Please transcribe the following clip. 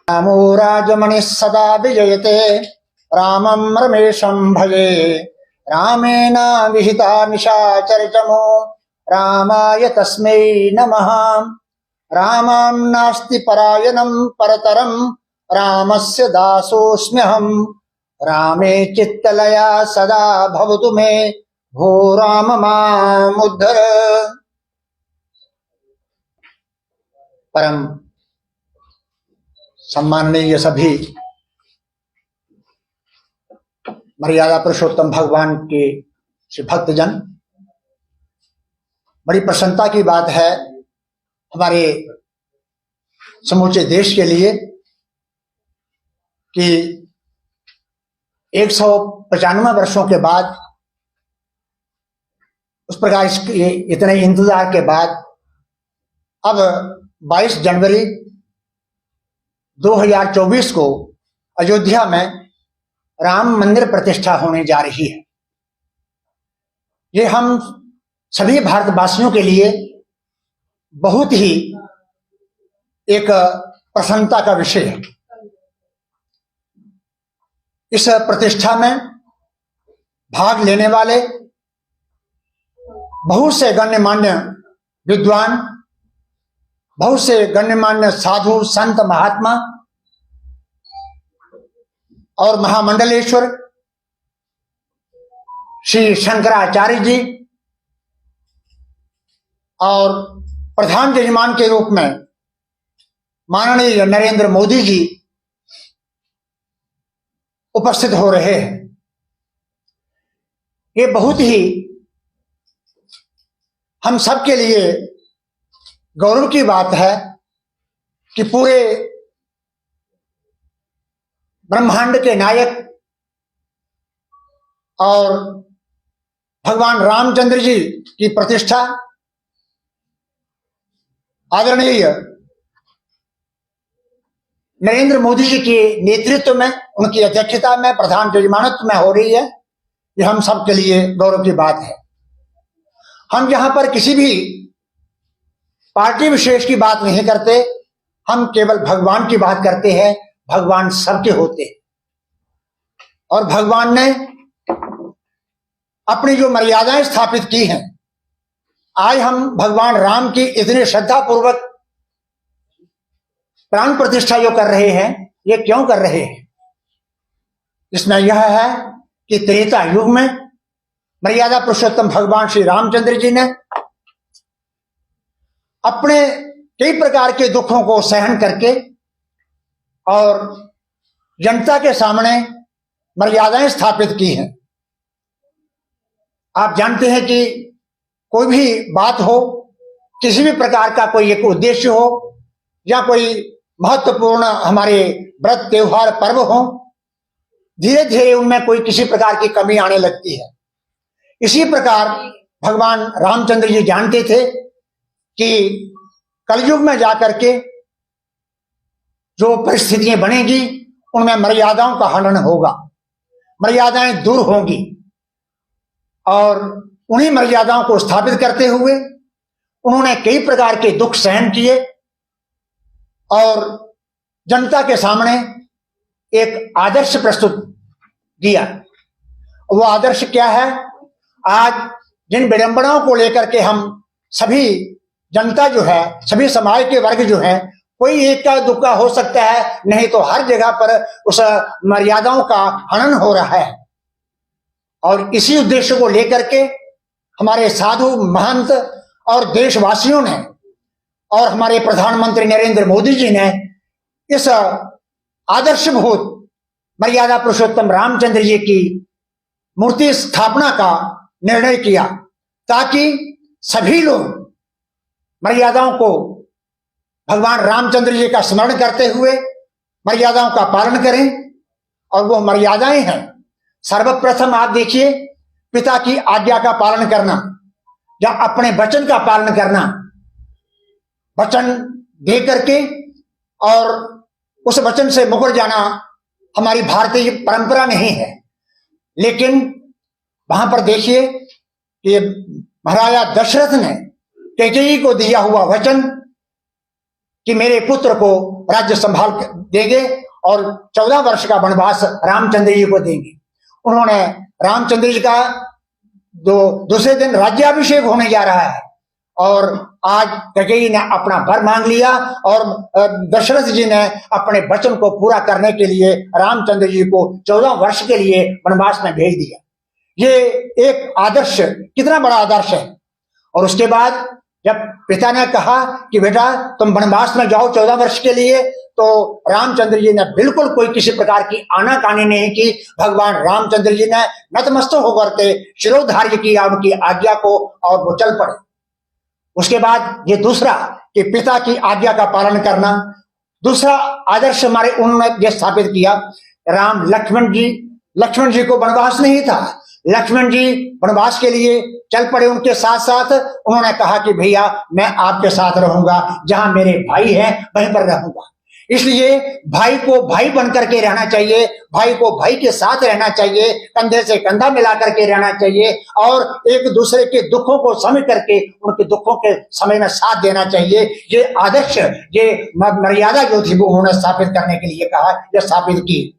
रामो राजमणिः सदा विजयते रामं रमेशं भजे। रामेण विहिता निशाचरचमो रामाय तस्मै नमः। रामं नास्ति परायणं परतरं रामस्य दासोऽस्म्यहम्। रामे चित्तलया सदा भवतु मे भो राम मामुद्धर। परम सम्माननीय सभी मर्यादा पुरुषोत्तम भगवान के श्री भक्तजन, बड़ी प्रसन्नता की बात है हमारे समूचे देश के लिए कि 195 वर्षों के बाद, उस प्रकार इतने इंतजार के बाद अब 22 जनवरी 2024 को अयोध्या में राम मंदिर प्रतिष्ठा होने जा रही है। ये हम सभी भारतवासियों के लिए बहुत ही एक प्रसन्नता का विषय है। इस प्रतिष्ठा में भाग लेने वाले बहुत से गण्यमान्य विद्वान, बहुत से गण्यमान्य साधु संत महात्मा और महामंडलेश्वर श्री शंकराचार्य जी और प्रधान जजमान के रूप में माननीय नरेंद्र मोदी जी उपस्थित हो रहे हैं। ये बहुत ही हम सब के लिए गौरव की बात है कि पूरे ब्रह्मांड के नायक और भगवान रामचंद्र जी की प्रतिष्ठा आदरणीय नरेंद्र मोदी जी के नेतृत्व में, उनकी अध्यक्षता में, प्रधान जजमानत्व में हो रही है। ये हम सब के लिए गौरव की बात है। हम यहां पर किसी भी पार्टी विशेष की बात नहीं करते, हम केवल भगवान की बात करते हैं। भगवान सबके होते हैं और भगवान ने अपनी जो मर्यादाएं स्थापित की हैं, आज हम भगवान राम की इतनी श्रद्धा पूर्वक प्राण प्रतिष्ठा जो कर रहे हैं, ये क्यों कर रहे हैं? इसमें यह है कि त्रेता युग में मर्यादा पुरुषोत्तम भगवान श्री रामचंद्र जी ने अपने कई प्रकार के दुखों को सहन करके और जनता के सामने मर्यादाएं स्थापित की हैं। आप जानते हैं कि कोई भी बात हो, किसी भी प्रकार का कोई एक उद्देश्य हो या कोई महत्वपूर्ण हमारे व्रत त्योहार पर्व हो, धीरे धीरे उनमें कोई किसी प्रकार की कमी आने लगती है। इसी प्रकार भगवान रामचंद्र जी जानते थे कि कलयुग में जाकर के जो परिस्थितियां बनेगी उनमें मर्यादाओं का हनन होगा, मर्यादाएं दूर होंगी और उन्हीं मर्यादाओं को स्थापित करते हुए उन्होंने कई प्रकार के दुख सहन किए और जनता के सामने एक आदर्श प्रस्तुत किया। वो आदर्श क्या है? आज जिन विडंबनाओं को लेकर के हम सभी जनता जो है, सभी समाज के वर्ग जो है, कोई एक का दुक्का हो सकता है, नहीं तो हर जगह पर उस मर्यादाओं का हनन हो रहा है। और इसी उद्देश्य को लेकर के हमारे साधु महंत और देशवासियों ने और हमारे प्रधानमंत्री नरेंद्र मोदी जी ने इस आदर्शभूत मर्यादा पुरुषोत्तम रामचंद्र जी की मूर्ति स्थापना का निर्णय किया, ताकि सभी लोग मर्यादाओं को भगवान रामचंद्र जी का स्मरण करते हुए मर्यादाओं का पालन करें। और वो मर्यादाएं हैं, सर्वप्रथम आप देखिए, पिता की आज्ञा का पालन करना या अपने वचन का पालन करना, वचन दे करके और उस वचन से मुकर जाना हमारी भारतीय परंपरा नहीं है। लेकिन वहां पर देखिए कि महाराजा दशरथ ने कैकेयी को दिया हुआ वचन कि मेरे पुत्र को राज्य संभाल देंगे और 14 वर्ष का वनवास रामचंद्र जी को देंगे। उन्होंने रामचंद्र जी का दूसरे दिन राज्याभिषेक होने जा रहा है और आज कैकेयी ने अपना वर मांग लिया और दशरथ जी ने अपने वचन को पूरा करने के लिए रामचंद्र जी को 14 वर्ष के लिए वनवास में भेज दिया। ये एक आदर्श, कितना बड़ा आदर्श है। और उसके बाद जब पिता ने कहा कि बेटा तुम वनवास में जाओ 14 वर्ष के लिए, तो रामचंद्र जी ने बिल्कुल कोई किसी प्रकार की आनाकानी नहीं की। भगवान रामचंद्र जी ने नतमस्तक होकर के शिरोधार्य किया उनकी आज्ञा को और वो चल पड़े। उसके बाद ये दूसरा कि पिता की आज्ञा का पालन करना, दूसरा आदर्श हमारे उन्होंने ये स्थापित किया। लक्ष्मण जी को वनवास नहीं था, लक्ष्मण जी वनवास के लिए चल पड़े। उनके साथ साथ उन्होंने कहा कि भैया मैं आपके साथ रहूंगा, जहां मेरे भाई हैं वहीं पर रहूंगा। इसलिए भाई को भाई बनकर के रहना चाहिए, भाई को भाई के साथ रहना चाहिए, कंधे से कंधा मिला करके रहना चाहिए और एक दूसरे के दुखों को समझ करके उनके दुखों के समय में साथ देना चाहिए। ये आदर्श, ये मर्यादा जो थी वो उन्होंने स्थापित करने के लिए कहा, यह स्थापित की।